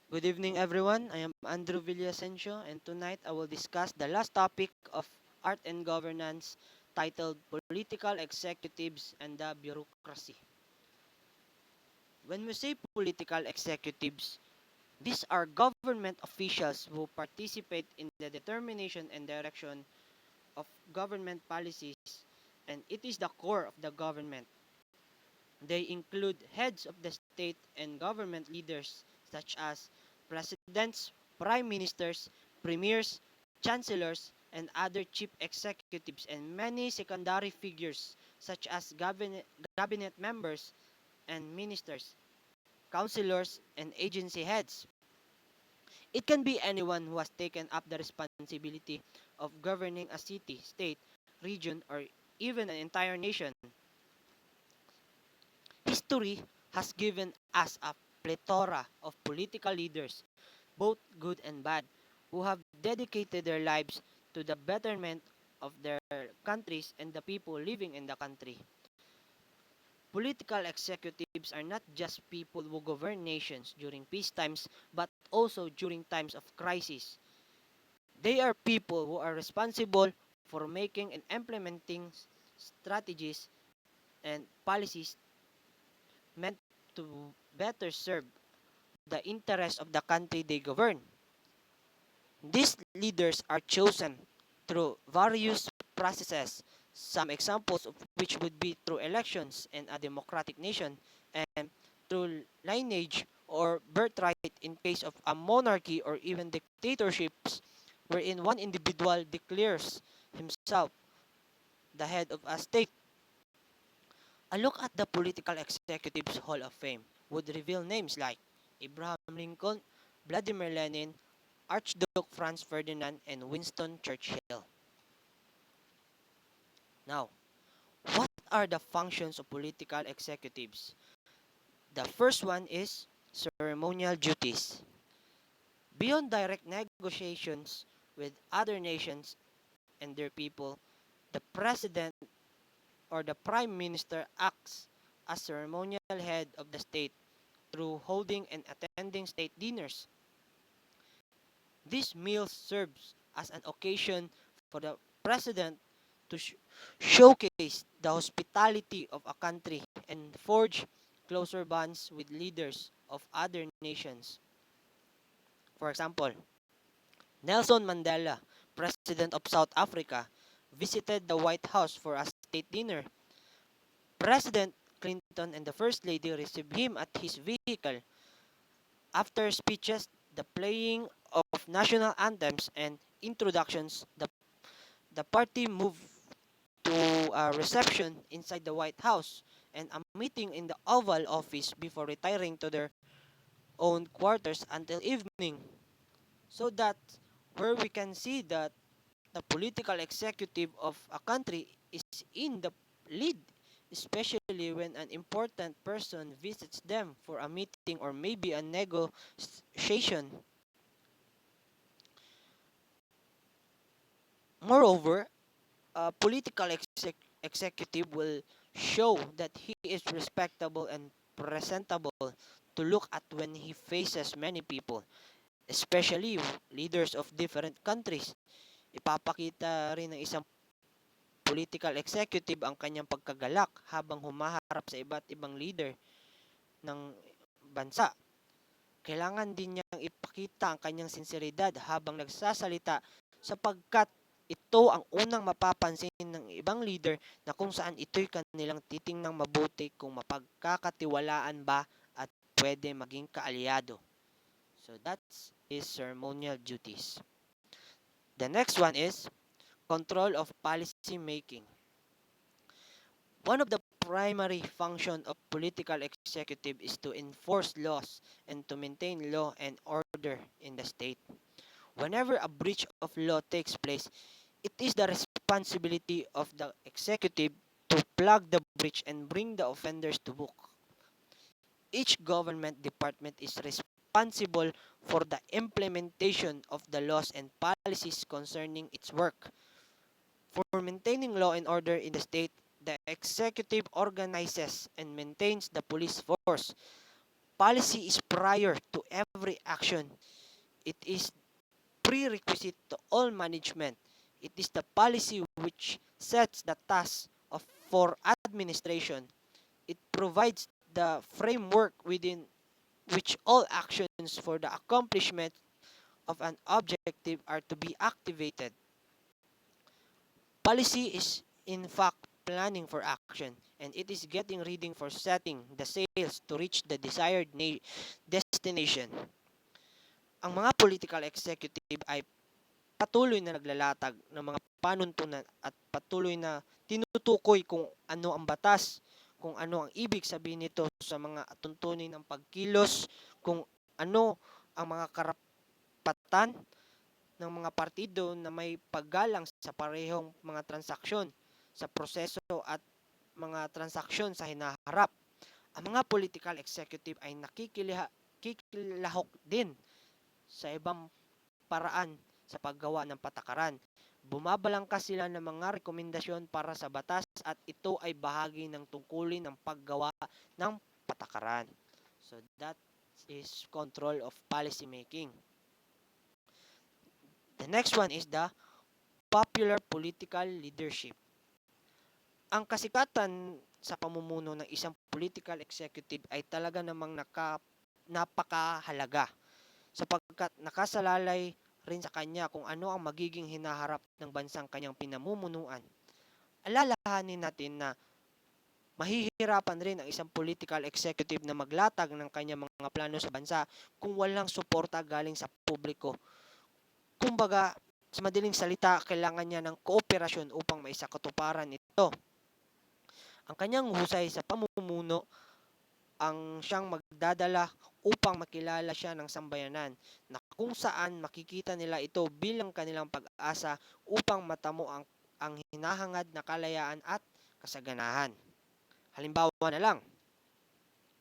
Good evening, everyone. I am Andrew Villasencio, and tonight I will discuss the last topic of art and governance titled Political Executives and the Bureaucracy. When we say political executives, these are government officials who participate in the determination and direction of government policies, and it is the core of the government. They include heads of the state and government leaders such as presidents, prime ministers, premiers, chancellors, and other chief executives, and many secondary figures such as cabinet members and ministers, councillors, and agency heads. It can be anyone who has taken up the responsibility of governing a city, state, region, or even an entire nation. History has given us a plethora of political leaders, both good and bad, who have dedicated their lives to the betterment of their countries and the people living in the country. Political executives are not just people who govern nations during peace times, but also during times of crisis. They are people who are responsible for making and implementing strategies and policies meant to better serve the interests of the country they govern. These leaders are chosen through various processes, some examples of which would be through elections in a democratic nation and through lineage or birthright in case of a monarchy or even dictatorships wherein one individual declares himself the head of a state. A look at the Political Executives Hall of Fame would reveal names like Abraham Lincoln, Vladimir Lenin, Archduke Franz Ferdinand, and Winston Churchill. Now, what are the functions of political executives? The first one is ceremonial duties. Beyond direct negotiations with other nations and their people, the president or the prime minister acts as ceremonial head of the state through holding and attending state dinners. This meal serves as an occasion for the president to showcase the hospitality of a country and forge closer bonds with leaders of other nations. For example, Nelson Mandela, President of South Africa, visited the White House for a state dinner. President Clinton and the First Lady received him at his vehicle. After speeches, the playing of national anthems and introductions, the party moved to a reception inside the White House and a meeting in the Oval Office before retiring to their own quarters until evening. So that where we can see that the political executive of a country is in the lead, especially when an important person visits them for a meeting or maybe a negotiation. Moreover, a political executive will show that he is respectable and presentable to look at when he faces many people, especially leaders of different countries. Ipapakita rin ng isang political executive ang kanyang pagkagalak habang humaharap sa iba't ibang leader ng bansa. Kailangan din niyang ipakita ang kanyang sinseridad habang nagsasalita sapagkat ito ang unang mapapansin ng ibang leader na kung saan ito'y kanilang titingnang mabuti kung mapagkakatiwalaan ba at pwede maging kaalyado. So that's his ceremonial duties. The next one is control of policy making. One of the primary function of political executive is to enforce laws and to maintain law and order in the state. Whenever a breach of law takes place, it is the responsibility of the executive to plug the breach and bring the offenders to book. Each government department is responsible for the implementation of the laws and policies concerning its work. For maintaining law and order in the state, the executive organizes and maintains the police force. Policy is prior to every action. It is prerequisite to all management. It is the policy which sets the task for administration. It provides the framework within which all actions for the accomplishment of an objective are to be activated. Policy is in fact planning for action, and it is getting ready for setting the sails to reach the desired destination. Ang mga political executive ay patuloy na naglalatag ng mga panuntunan at patuloy na tinutukoy kung ano ang batas, kung ano ang ibig sabihin nito sa mga tuntunin ng pagkilos, kung ano ang mga karapatan ng mga partido na may paggalang sa parehong mga transaksyon sa proseso at mga transaksyon sa hinaharap. Ang mga political executive ay nakikilahok din sa ibang paraan sa paggawa ng patakaran. Bumabalangkas sila ng mga rekomendasyon para sa batas at ito ay bahagi ng tungkulin ng paggawa ng patakaran. So that is control of policy making. The next one is the popular political leadership. Ang kasikatan sa pamumuno ng isang political executive ay talaga namang napakahalaga sapagkat nakasalalay rin sa kanya kung ano ang magiging hinaharap ng bansang kanyang pinamumunuan. Alalahanin natin na mahihirapan rin ang isang political executive na maglatag ng kanyang mga plano sa bansa kung walang suporta galing sa publiko. Kumbaga, sa madaling salita, kailangan niya ng kooperasyon upang maisakatuparan ito. Ang kanyang husay sa pamumuno ang siyang magdadala upang makilala siya ng sambayanan na kung saan makikita nila ito bilang kanilang pag-asa upang matamo ang hinahangad na kalayaan at kasaganahan. Halimbawa na lang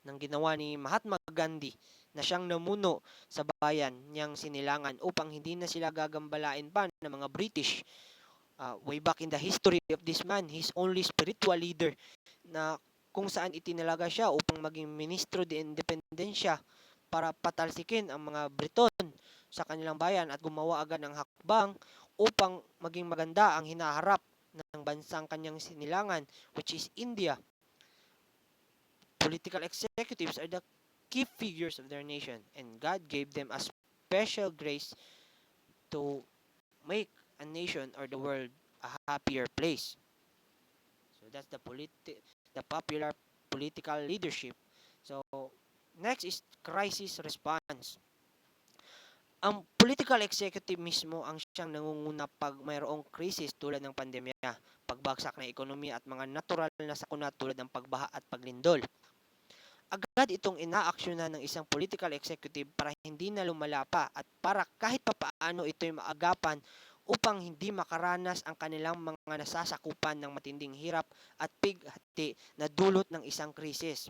ng ginawa ni Mahatma Gandhi na siyang namuno sa bayan niyang sinilangan upang hindi na sila gagambalain pa ng mga British. Way back in the history of this man, he's only spiritual leader na kung saan itinalaga siya upang maging ministro de independensya para patalsikin ang mga Briton sa kanilang bayan at gumawa agad ng hakbang upang maging maganda ang hinaharap ng bansang kanyang sinilangan, which is India. Political executives are the key figures of their nation, and God gave them a special grace to make a nation or the world a happier place. So that's the popular political leadership. So next is crisis response. Ang political executive mismo ang siyang nangunguna pag mayroong krisis tulad ng pandemya, pagbagsak ng ekonomiya at mga natural na sakuna tulad ng pagbaha at paglindol. Agad itong inaaksyonan ng isang political executive para hindi na lumala pa at para kahit papaano ito'y maagapan upang hindi makaranas ang kanilang mga nasasakupan ng matinding hirap at pighati na dulot ng isang krisis.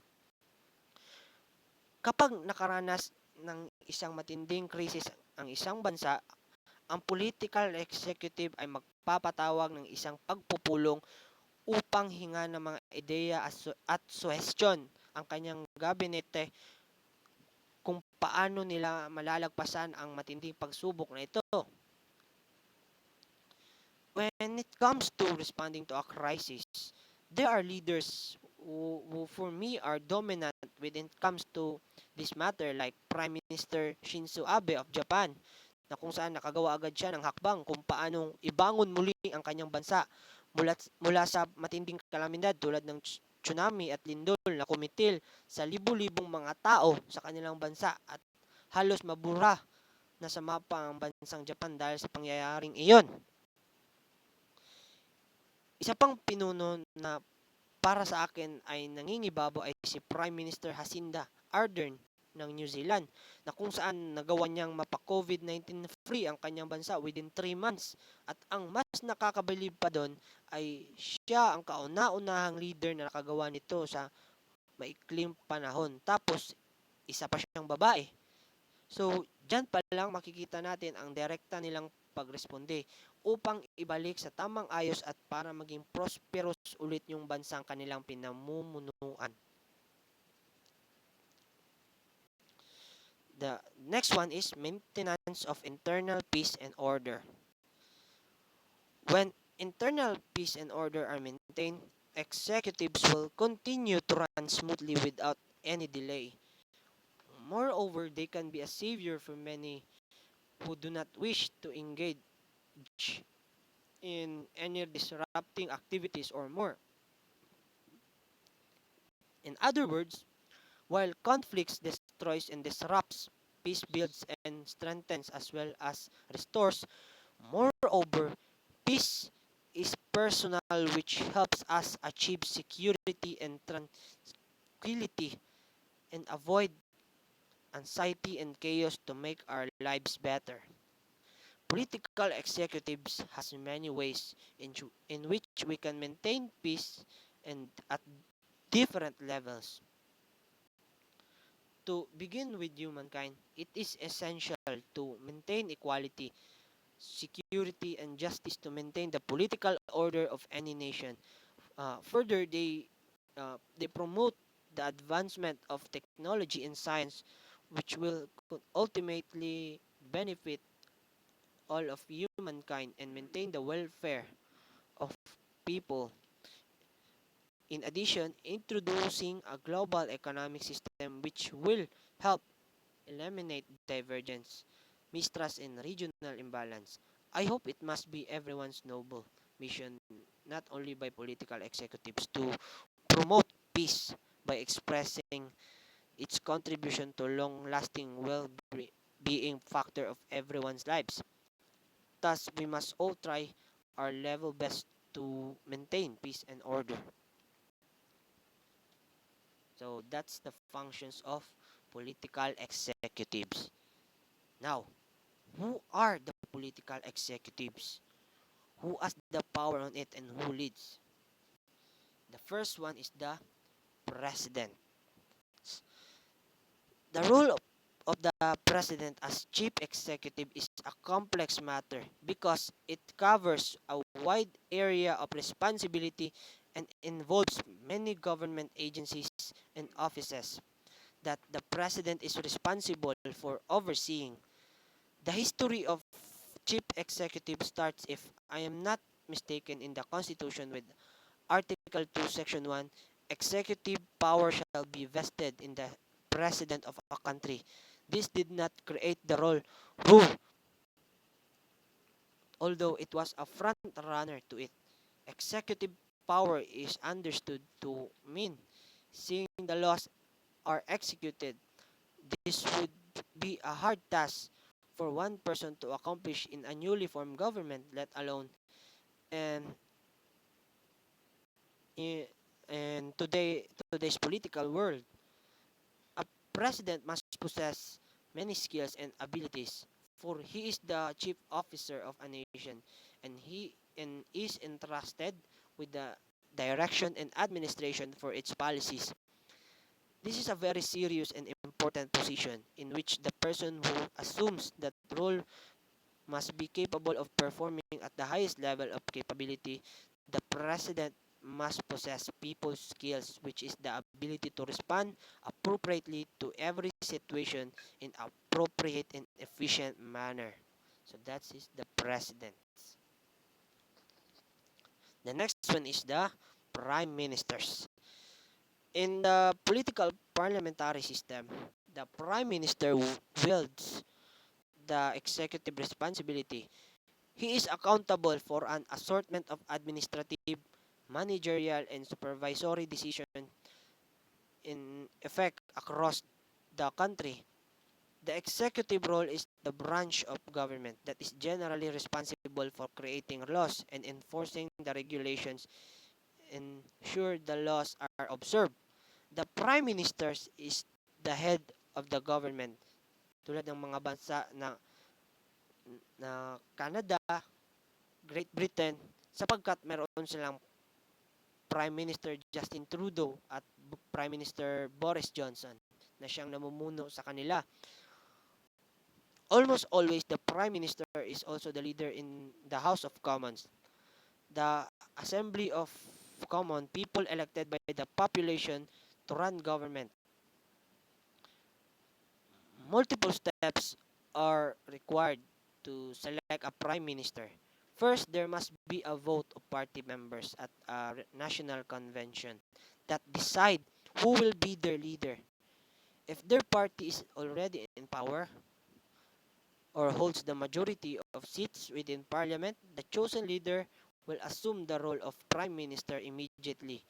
Kapag nakaranas ng isang matinding krisis ang isang bansa, ang political executive ay magpapatawag ng isang pagpupulong upang hinga ng mga ideya at suhestyon ang kanyang gabinete kung paano nila malalagpasan ang matinding pagsubok na ito. When it comes to responding to a crisis, there are leaders who for me are dominant when it comes to this matter, like Prime Minister Shinzo Abe of Japan, na kung saan nakagawa agad siya ng hakbang kung paanong ibangon muli ang kanyang bansa mula sa matinding kalamidad tulad ng tsunami at lindol na kumitil sa libu-libong mga tao sa kanilang bansa at halos mabura na sa mapa ang bansang Japan dahil sa pangyayaring iyon. Isa pang pinuno na para sa akin ay nangingibabaw ay si Prime Minister Jacinda Ardern ng New Zealand na kung saan nagawa niyang mapa-COVID-19 free ang kanyang bansa within 3 months. At ang mas nakakabilib pa doon ay siya ang kauna-unahang leader na nakagawa nito sa maikling panahon. Tapos, isa pa siyang babae. So, dyan pa lang makikita natin ang direkta nilang pagresponde upang ibalik sa tamang ayos at para maging prosperous ulit yung bansang kanilang pinamumunuan. The next one is maintenance of internal peace and order. When internal peace and order are maintained, executives will continue to run smoothly without any delay. Moreover, they can be a savior for many who do not wish to engage in any disrupting activities or more. In other words, while conflicts destroys and disrupts, peace builds and strengthens as well as restores. Moreover, peace is personal, which helps us achieve security and tranquility and avoid anxiety and chaos to make our lives better. Political executives has many ways in which we can maintain peace and at different levels. To begin with humankind, it is essential to maintain equality, security, and justice to maintain the political order of any nation. Further, they promote the advancement of technology and science, which will ultimately benefit all of humankind and maintain the welfare of people. In addition, introducing a global economic system which will help eliminate divergence, mistrust, and regional imbalance. I hope it must be everyone's noble mission, not only by political executives, to promote peace by expressing its contribution to long-lasting well-being factor of everyone's lives. Thus, we must all try our level best to maintain peace and order. So that's the functions of political executives. Now, who are the political executives? Who has the power on it and who leads? The first one is the president. The role of the president as chief executive is a complex matter because it covers a wide area of responsibility and involves many government agencies and offices that the president is responsible for overseeing. The history of chief executive starts, if I am not mistaken, in the Constitution with Article 2, Section 1. Executive power shall be vested in the president of a country. This did not create the rule, although it was a front runner to it. Executive power is understood to mean seeing the laws are executed. This would be a hard task for one person to accomplish in a newly formed government, let alone and in, today's political world. A president must possess many skills and abilities, for he is the chief officer of a nation, and he is entrusted with the direction and administration for its policies. This is a very serious and important position in which the person who assumes that role must be capable of performing at the highest level of capability. The president must possess people's skills, which is the ability to respond appropriately to every situation in appropriate and efficient manner. So that is the president. The next one is the prime ministers. In the political parliamentary system, the prime minister wields the executive responsibility. He is accountable for an assortment of administrative, managerial, and supervisory decisions in effect across the country. The executive role is the branch of government that is generally responsible for creating laws and enforcing the regulations, ensure the laws are observed. The prime minister is the head of the government tulad ng mga bansa na Canada, Great Britain, sapagkat meron silang Prime Minister Justin Trudeau at Prime Minister Boris Johnson na siyang namumuno sa kanila. Almost always, the Prime Minister is also the leader in the House of Commons, the assembly of common people elected by the population to run government. Multiple steps are required to select a prime minister. First, there must be a vote of party members at a national convention that decide who will be their leader. If their party is already in power or holds the majority of seats within parliament, the chosen leader will assume the role of prime minister immediately.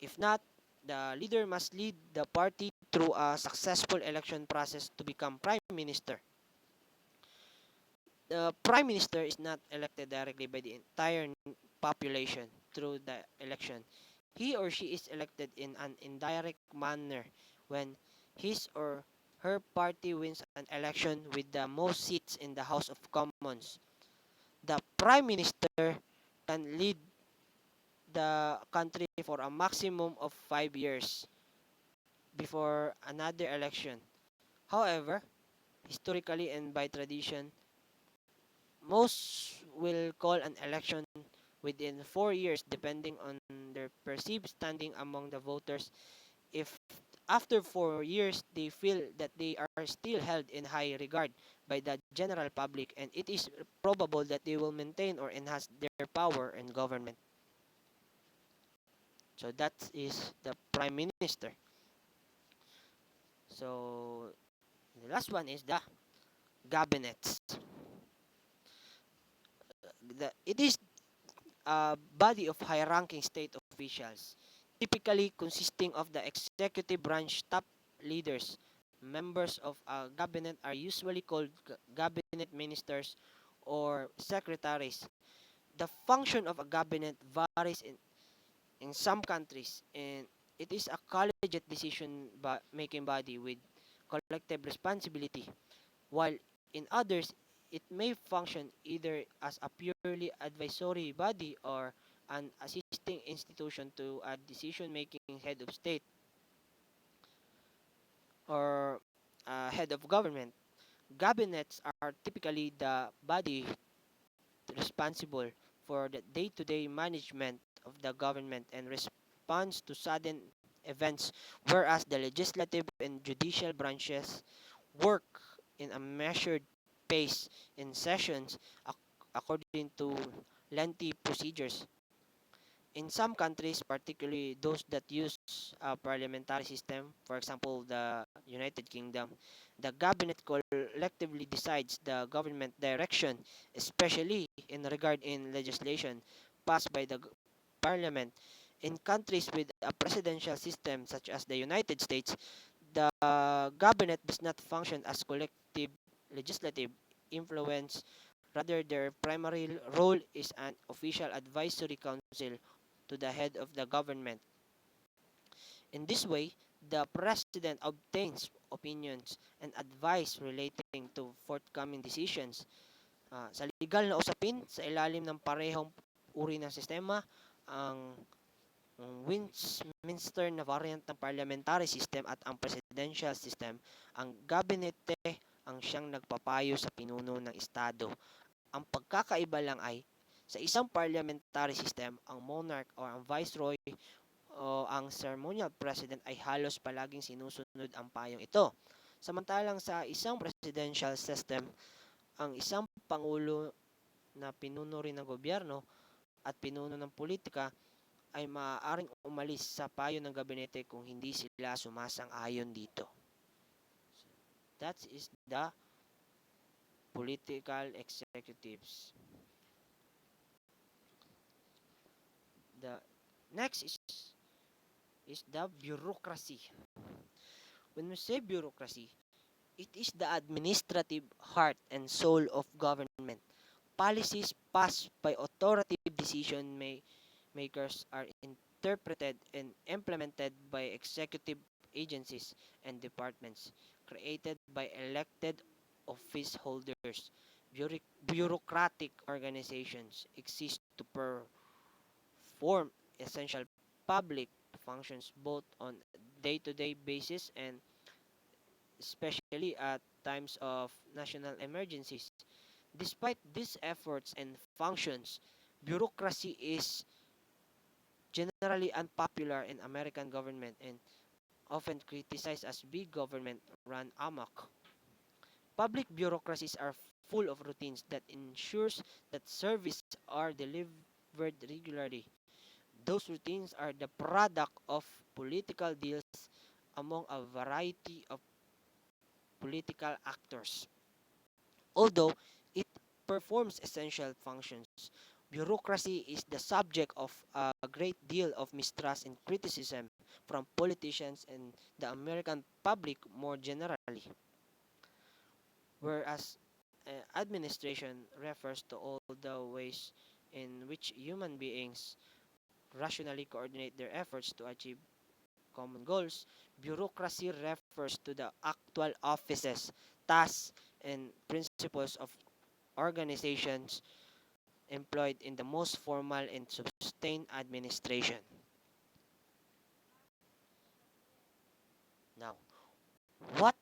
If not, the leader must lead the party through a successful election process to become prime minister. The prime minister is not elected directly by the entire population through the election. He or she is elected in an indirect manner when his or her party wins an election with the most seats in the House of Commons. The prime minister can lead the country for a maximum of 5 years before another election. However, historically and by tradition, most will call an election within 4 years depending on their perceived standing among the voters. If after 4 years they feel that they are still held in high regard by the general public, and it is probable that they will maintain or enhance their power and government. So that is the prime minister. So the last one is the cabinets. It is a body of high-ranking state officials, typically consisting of the executive branch top leaders. Members of a cabinet are usually called cabinet ministers or secretaries. The function of a cabinet varies in some countries, and it is a collegiate decision making body with collective responsibility, while in others it may function either as a purely advisory body or an assisting institution to a decision-making head of state or head of government. Cabinets are typically the body responsible for the day-to-day management of the government and response to sudden events, whereas the legislative and judicial branches work in a measured pace in sessions according to lengthy procedures. In some countries, particularly those that use a parliamentary system, for example, the United Kingdom, the cabinet collectively decides the government direction, especially in regard in legislation passed by the parliament. In countries with a presidential system such as the United States, the cabinet does not function as collective legislative influence. Rather, their primary role is an official advisory council to the head of the government. In this way, the president obtains opinions and advice relating to forthcoming decisions. Sa legal na usapin, sa ilalim ng parehong uri ng sistema, ang Westminster na variant ng parliamentary system at ang presidential system, ang gabinete ang siyang nagpapayo sa pinuno ng estado. Ang pagkakaiba lang ay sa isang parliamentary system, ang monarch or ang viceroy o ang ceremonial president ay halos palaging sinusunod ang payong ito. Samantalang sa isang presidential system, ang isang pangulo na pinuno rin ng gobyerno at pinuno ng politika ay maaaring umalis sa payo ng gabinete kung hindi sila sumasang-ayon dito. That is the political executives. The next is the bureaucracy. When we say bureaucracy, it is the administrative heart and soul of government. Policies passed by authoritative decision makers are interpreted and implemented by executive agencies and departments created by elected office holders. Bureaucratic organizations exist to perform essential public functions both on day-to-day basis and especially at times of national emergencies. Despite these efforts and functions, bureaucracy is generally unpopular in American government and often criticized as big government run amok. Public bureaucracies are full of routines that ensures that services are delivered regularly. Those routines are the product of political deals among a variety of political actors. Although it performs essential functions, bureaucracy is the subject of a great deal of mistrust and criticism from politicians and the American public more generally. Whereas administration refers to all the ways in which human beings rationally coordinate their efforts to achieve common goals, bureaucracy refers to the actual offices, tasks, and principles of organizations employed in the most formal and sustained administration. Now, what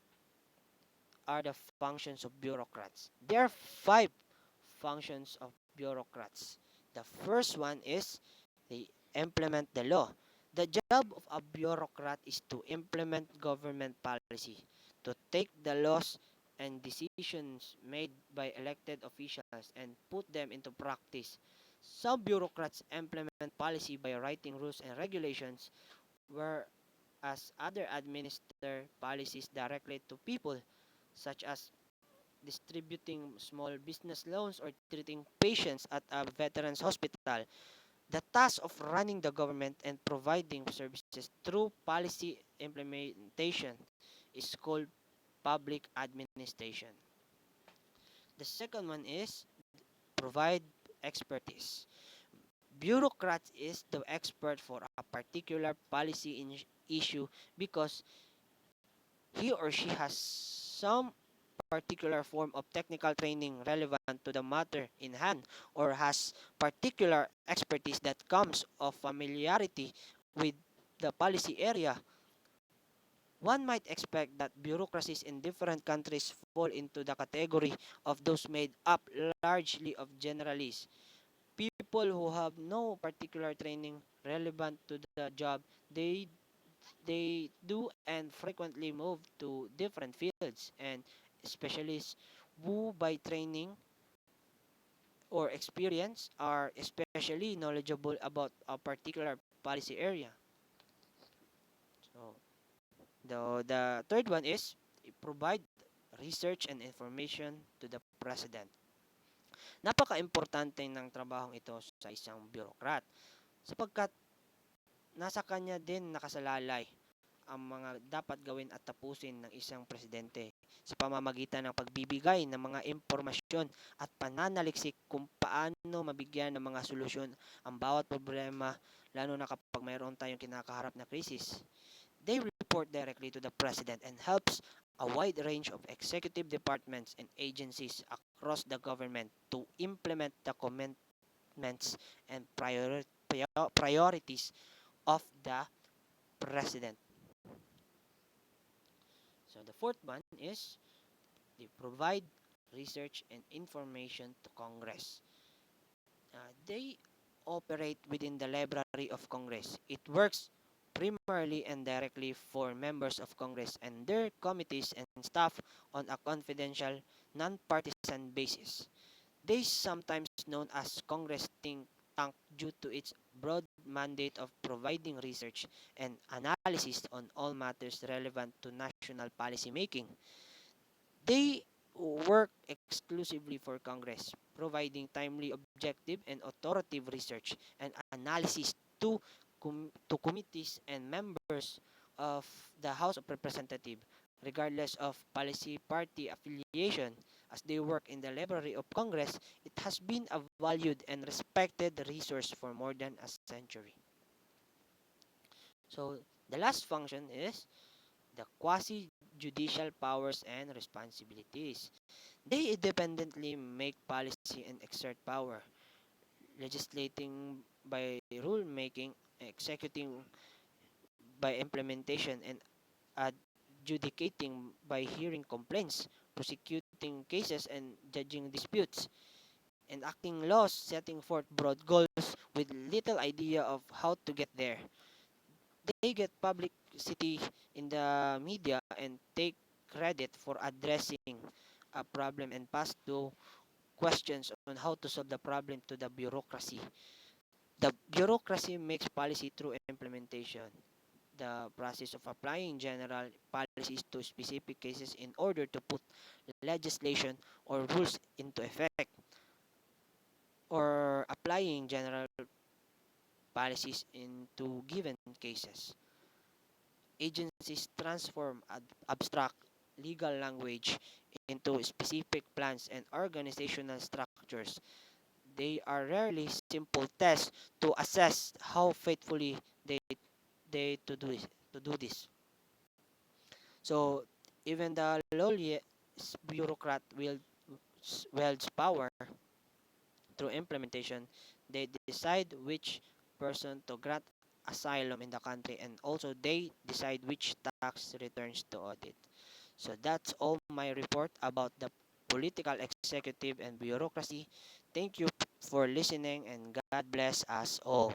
are the functions of bureaucrats? There are five functions of bureaucrats. The first one is they implement the law. The job of a bureaucrat is to implement government policy, to take the laws and decisions made by elected officials and put them into practice. Some bureaucrats implement policy by writing rules and regulations, whereas other administer policies directly to people, such as distributing small business loans or treating patients at a veterans hospital. The task of running the government and providing services through policy implementation is called public administration. The second one is provide expertise. Bureaucrat is the expert for a particular policy issue because he or she has some particular form of technical training relevant to the matter in hand or has particular expertise that comes of familiarity with the policy area. One might expect that bureaucracies in different countries fall into the category of those made up largely of generalists, people who have no particular training relevant to the job they do and frequently move to different fields, and specialists who by training or experience are especially knowledgeable about a particular policy area. So the third one is provide research and information to the president. Napaka-importante ng trabahong ito sa isang bureaucrat sapagkat nasa kanya din nakasalalay ang mga dapat gawin at tapusin ng isang presidente sa pamamagitan ng pagbibigay ng mga impormasyon at pananaliksik kung paano mabigyan ng mga solusyon ang bawat problema, lalo na kapag mayroon tayong kinakaharap na krisis. They report directly to the president and helps a wide range of executive departments and agencies across the government to implement the commitments and priorities of the president. So the fourth one is they provide research and information to Congress. They operate within the Library of Congress. It works primarily and directly for members of Congress and their committees and staff on a confidential, non-partisan basis. They sometimes known as Congress think tank due to its broad mandate of providing research and analysis on all matters relevant to national policy making. They work exclusively for Congress, providing timely, objective, and authoritative research and analysis to committees and members of the House of Representatives, regardless of policy party affiliation. As they work in the Library of Congress, it has been a valued and respected resource for more than a century. So the last function is the quasi-judicial powers and responsibilities. They independently make policy and exert power, legislating by rulemaking, executing by implementation, and adjudicating by hearing complaints, prosecuting cases and judging disputes, enacting laws setting forth broad goals with little idea of how to get there. They get publicity in the media and take credit for addressing a problem and pass to questions on how to solve the problem to the bureaucracy. The bureaucracy makes policy through implementation, the process of applying general policies to specific cases in order to put legislation or rules into effect, or applying general policies into given cases. Agencies transform abstract legal language into specific plans and organizational structures. They are rarely simple tests to assess how faithfully they they to do this. So even the lowliest bureaucrat wields power through implementation. They decide which person to grant asylum in the country, and also they decide which tax returns to audit. So that's all my report about the political executive and bureaucracy. Thank you for listening, and God bless us all.